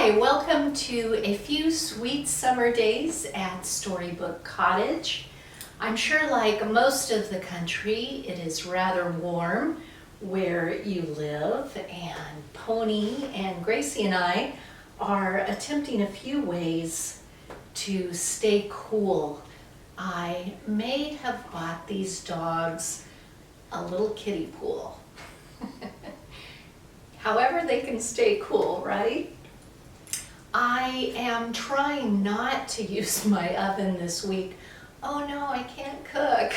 Hi, welcome to a few sweet summer days at Storybook Cottage. I'm sure like most of the country, it is rather warm where you live, and Pony and Gracie and I are attempting a few ways to stay cool. I may have bought these dogs a little kiddie pool. However they can stay cool, right? I am trying not to use my oven this week. Oh no, I can't cook.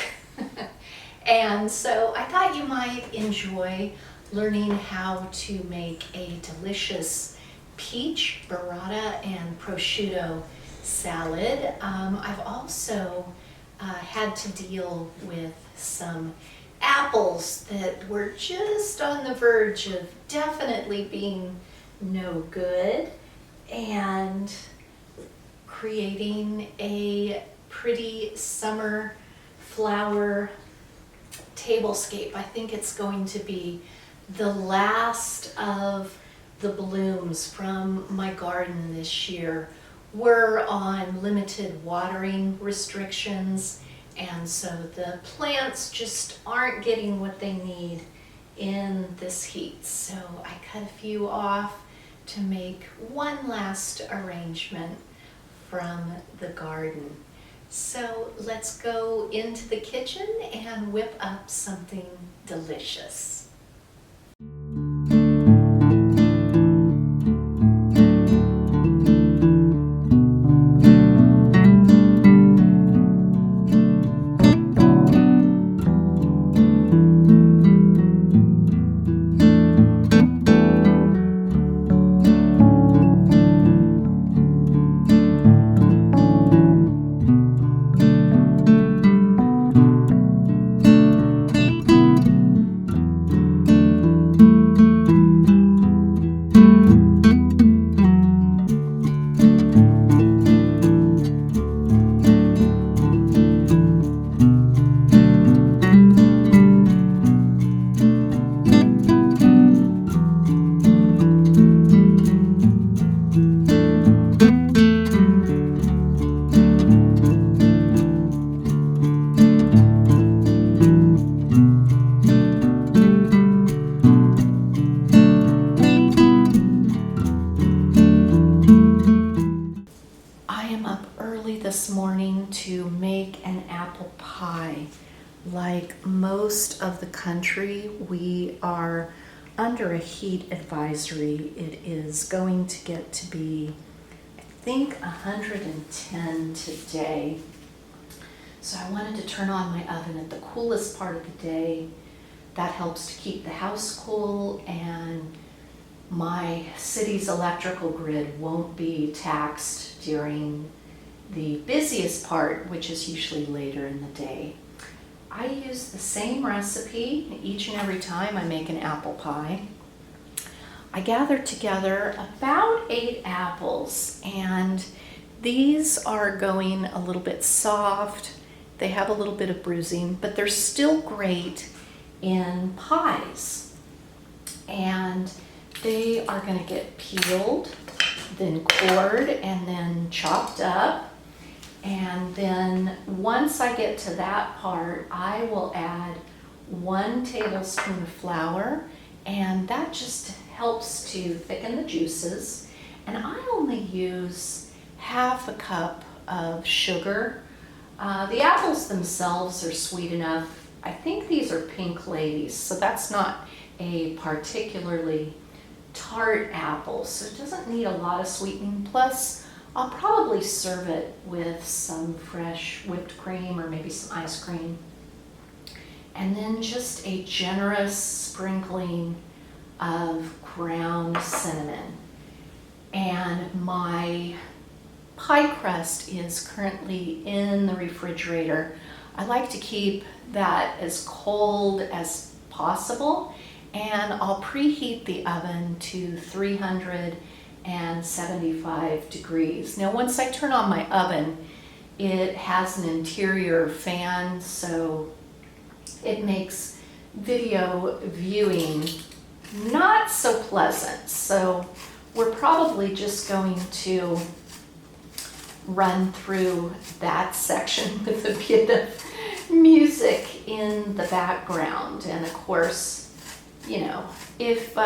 And so I thought you might enjoy learning how to make a delicious peach, burrata, and prosciutto salad. I've also had to deal with some apples that were just on the verge of definitely being no good, and creating a pretty summer flower tablescape. I think it's going to be the last of the blooms from my garden this year. We're on limited watering restrictions, and so the plants just aren't getting what they need in this heat. So I cut a few off to make one last arrangement from the garden. So let's go into the kitchen and whip up something delicious. This morning to make an apple pie. Like most of the country, we are under a heat advisory. It is going to get to be, I think, 110 today. So I wanted to turn on my oven at the coolest part of the day. That helps to keep the house cool, and my city's electrical grid won't be taxed during the busiest part, which is usually later in the day. I use the same recipe each and every time I make an apple pie. I gather together about 8 apples, and these are going a little bit soft. They have a little bit of bruising, but they're still great in pies. And they are going to get peeled, then cored, and then chopped up. And then once I get to that part, I will add 1 tablespoon of flour, and that just helps to thicken the juices. And I only use half a cup of sugar. The apples themselves are sweet enough. I think these are Pink Ladies, so that's not a particularly tart apple, so it doesn't need a lot of sweetening. Plus, I'll probably serve it with some fresh whipped cream or maybe some ice cream. And then just a generous sprinkling of ground cinnamon. And my pie crust is currently in the refrigerator. I like to keep that as cold as possible, and I'll preheat the oven to 375 degrees. Now, once I turn on my oven, it has an interior fan, so it makes video viewing not so pleasant. So we're probably just going to run through that section with a bit of music in the background. And of course, you know, if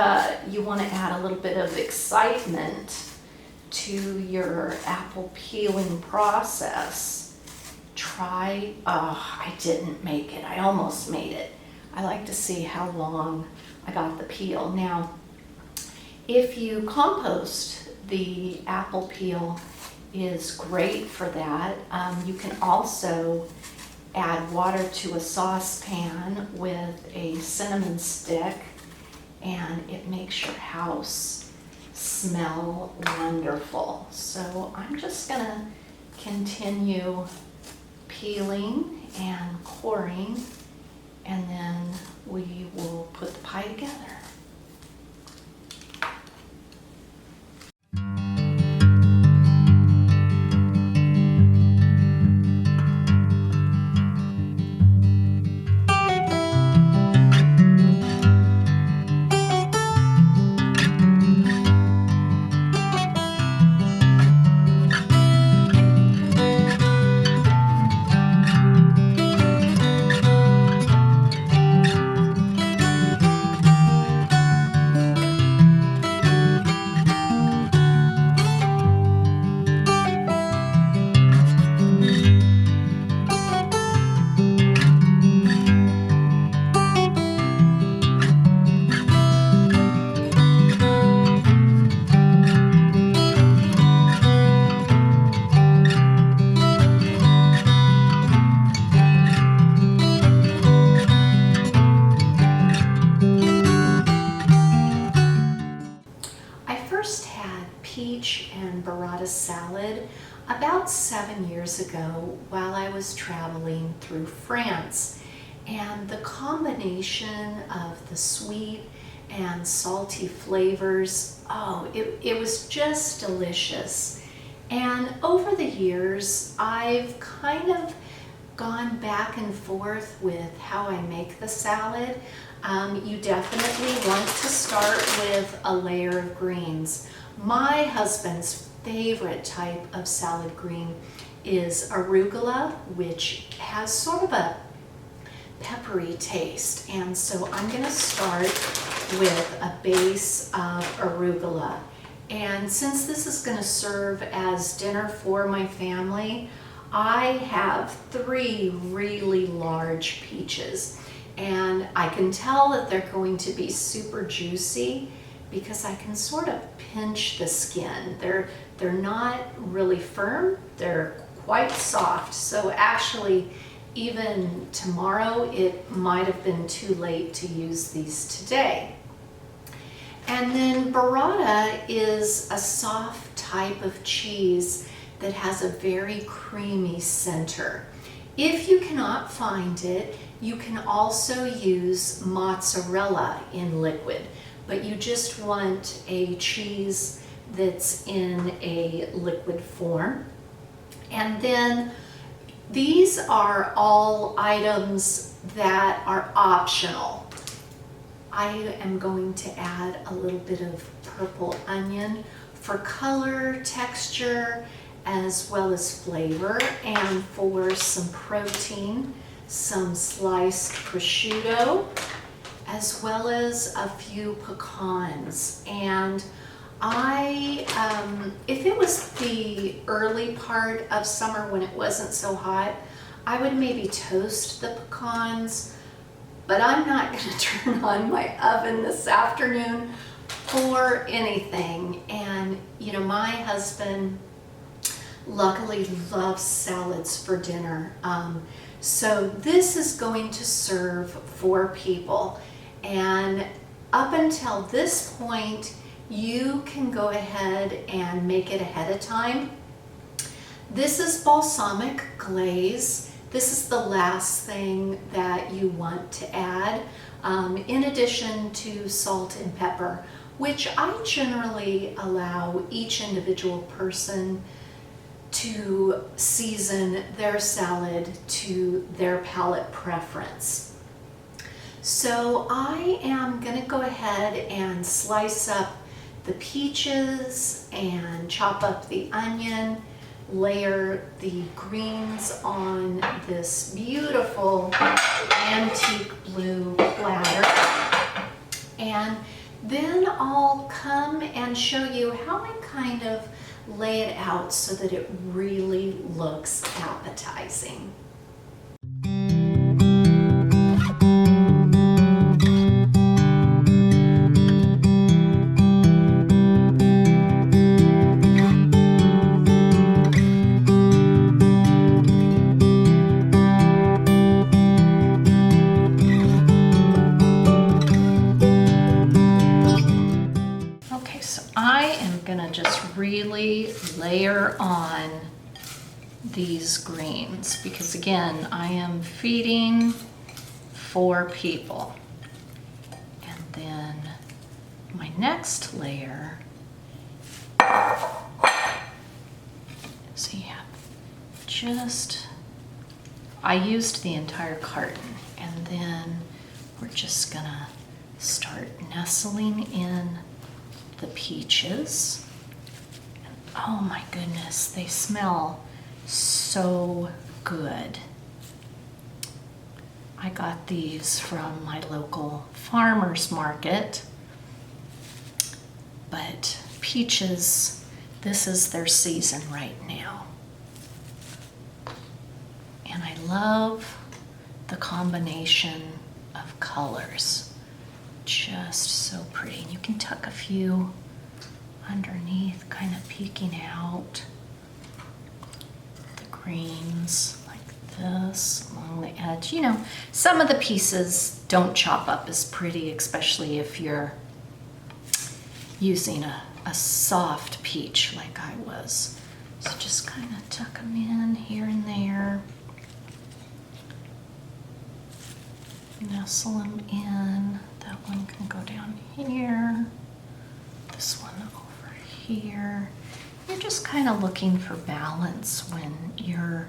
you want to add a little bit of excitement to your apple peeling process, try, I didn't make it, I almost made it. I like to see how long I got the peel. Now, if you compost, the apple peel is great for that. You can also add water to a saucepan with a cinnamon stick, and it makes your house smell wonderful. So I'm just gonna continue peeling and coring, and then we will put the pie together. Peach and burrata salad about 7 years ago while I was traveling through France, and the combination of the sweet and salty flavors, it was just delicious. And over the years I've kind of gone back and forth with how I make the salad. You definitely want to start with a layer of greens. My husband's favorite type of salad green is arugula, which has sort of a peppery taste. And so I'm going to start with a base of arugula. And since this is going to serve as dinner for my family, I have 3 really large peaches. And I can tell that they're going to be super juicy because I can sort of pinch the skin. They're not really firm, they're quite soft. So actually, even tomorrow, it might have been too late to use these today. And then burrata is a soft type of cheese that has a very creamy center. If you cannot find it, you can also use mozzarella in liquid, but you just want a cheese that's in a liquid form. And then these are all items that are optional. I am going to add a little bit of purple onion for color, texture, as well as flavor, and for some protein, some sliced prosciutto, as well as a few pecans. And if it was the early part of summer when it wasn't so hot, I would maybe toast the pecans, but I'm not going to turn on my oven this afternoon for anything. And you know, my husband luckily loves salads for dinner. So this is going to serve 4 people. And up until this point, you can go ahead and make it ahead of time. This is balsamic glaze. This is the last thing that you want to add, in addition to salt and pepper, which I generally allow each individual person to season their salad to their palate preference. So I am going to go ahead and slice up the peaches and chop up the onion, layer the greens on this beautiful antique blue platter, and then I'll come and show you how I kind of lay it out so that it really looks appetizing. Just really layer on these greens because again, I am feeding 4 people. And then my next layer, so you have I used the entire carton, and then we're just gonna start nestling in the peaches. Oh my goodness, they smell so good. I got these from my local farmer's market, but peaches, this is their season right now. And I love the combination of colors. Just so pretty. And you can tuck a few underneath, kind of peeking out. The greens like this along the edge. You know, some of the pieces don't chop up as pretty, especially if you're using a soft peach like I was. So just kind of tuck them in here and there. Nestle them in. That one can go down here. This one over here. You're just kind of looking for balance when you're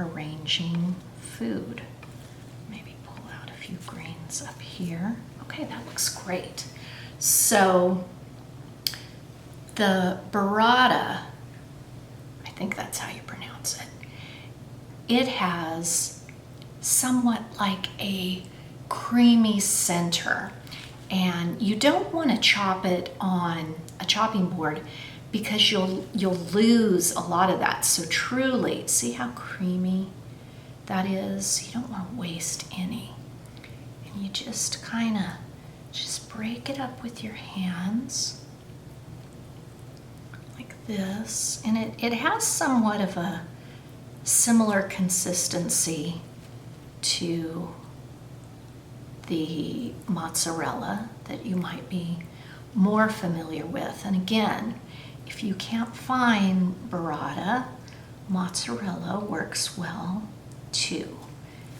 arranging food. Maybe pull out a few greens up here. Okay, that looks great. So the burrata, I think that's how you pronounce it, it has somewhat like a creamy center, and you don't want to chop it on a chopping board because you'll lose a lot of that. So truly, see how creamy that is? You don't want to waste any. And you just kind of just break it up with your hands like this. And it has somewhat of a similar consistency to the mozzarella that you might be more familiar with. And again, if you can't find burrata, mozzarella works well too.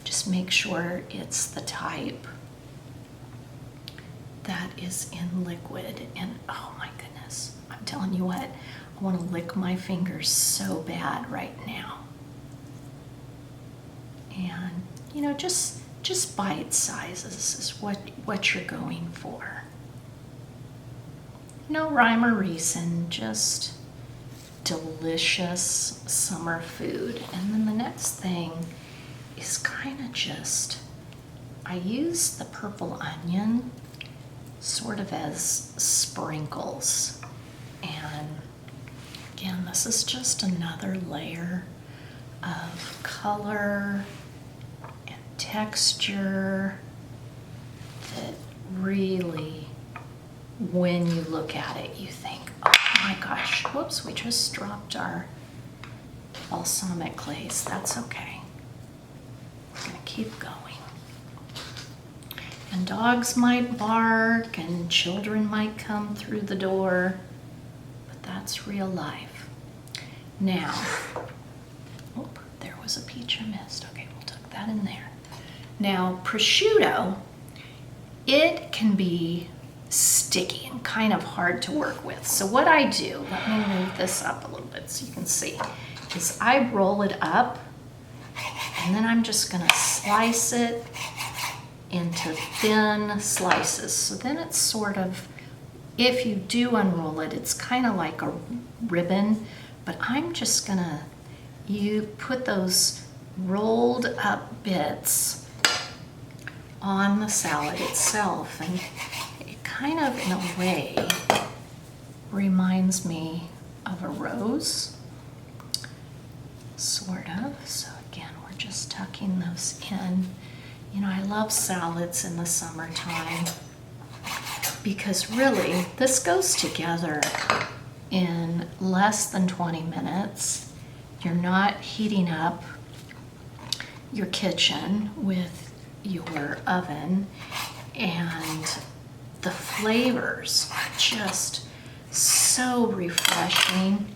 Just make sure it's the type that is in liquid. And oh my goodness, I'm telling you what, I want to lick my fingers so bad right now. And you know, just bite sizes is what you're going for. No rhyme or reason, just delicious summer food. And then the next thing is kind of just, I use the purple onion sort of as sprinkles. And again, this is just another layer of color and texture that really, when you look at it, you think, oh my gosh, whoops, we just dropped our balsamic glaze. That's okay. We're gonna keep going. And dogs might bark and children might come through the door, but that's real life. Now, oh, there was a peach I missed. Okay, we'll tuck that in there. Now, prosciutto, it can be sticky and kind of hard to work with. So what I do, let me move this up a little bit so you can see, is I roll it up and then I'm just gonna slice it into thin slices. So then it's sort of if you do unroll it, it's kind of like a ribbon, but I'm just gonna, you put those rolled up bits on the salad itself, and it kind of, in a way, reminds me of a rose, sort of. So again, we're just tucking those in. You know, I love salads in the summertime because really this goes together in less than 20 minutes. You're not heating up your kitchen with your oven, and the flavors are just so refreshing.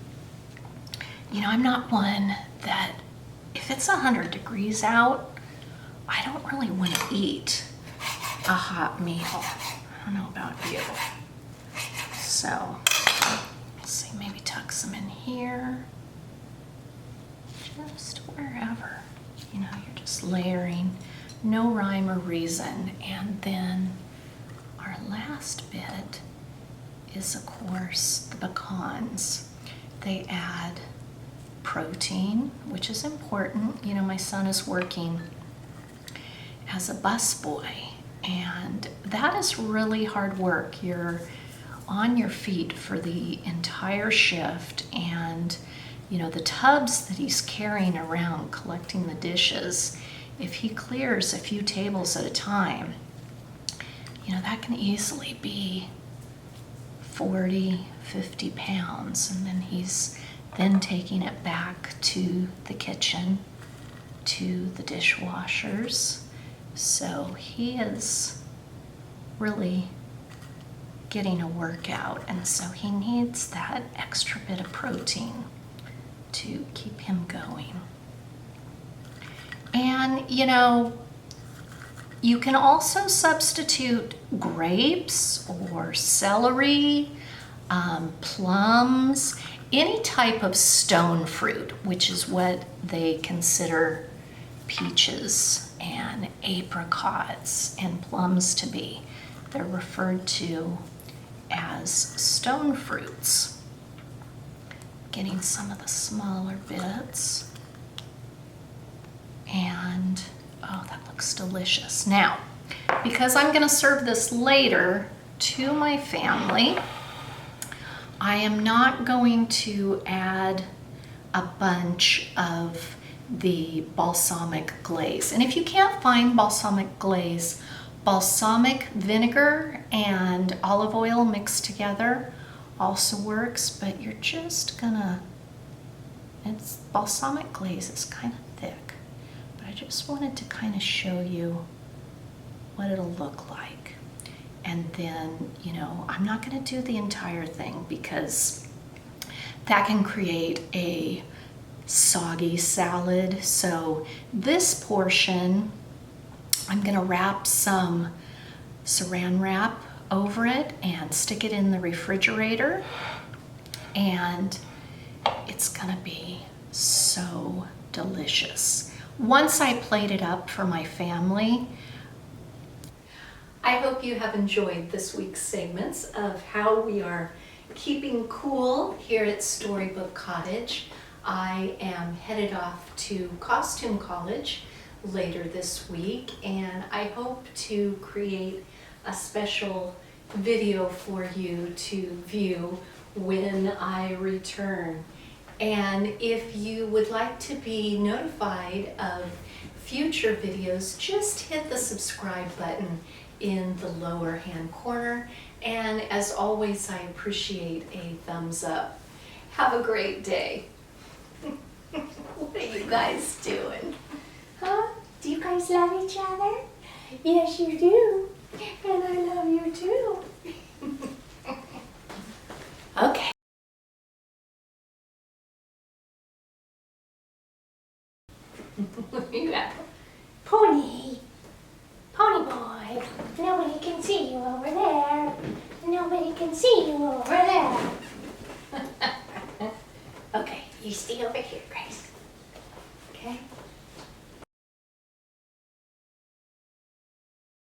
You know, I'm not one that, if it's 100 degrees out, I don't really want to eat a hot meal. I don't know about you. So, let's see, maybe tuck some in here. Just wherever. You know, you're just layering, no rhyme or reason. And then our last bit is, of course, the pecans. They add protein, which is important. You know, my son is working as a busboy, and that is really hard work. You're on your feet for the entire shift, and you know, the tubs that he's carrying around collecting the dishes, if he clears a few tables at a time, you know, that can easily be 40, 50 pounds, and then he's then taking it back to the kitchen, to the dishwashers. So he is really getting a workout, and so he needs that extra bit of protein to keep him going. And you know, you can also substitute grapes or celery, plums, any type of stone fruit, which is what they consider peaches and apricots and plums to be. They're referred to as stone fruits. Getting some of the smaller bits. And, oh, that looks delicious. Now, because I'm gonna serve this later to my family, I am not going to add a bunch of the balsamic glaze. And if you can't find balsamic glaze, balsamic vinegar and olive oil mixed together also works, but you're just gonna, it's balsamic glaze is kind of thick, but I just wanted to kind of show you what it'll look like. And then, you know, I'm not gonna do the entire thing because that can create a soggy salad. So this portion, I'm gonna wrap some saran wrap over it and stick it in the refrigerator, and it's gonna be so delicious. Once I plate it up for my family. I hope you have enjoyed this week's segments of how we are keeping cool here at Storybook Cottage. I am headed off to costume college later this week, and I hope to create a special video for you to view when I return. And if you would like to be notified of future videos, just hit the subscribe button in the lower hand corner. And as always, I appreciate a thumbs up. Have a great day. What are you guys doing? Huh? Do you guys love each other? Yes, you do. And I love you too. Okay. What do you got? Pony. Pony boy. Nobody can see you over there. Nobody can see you over there. Okay, you stay over here.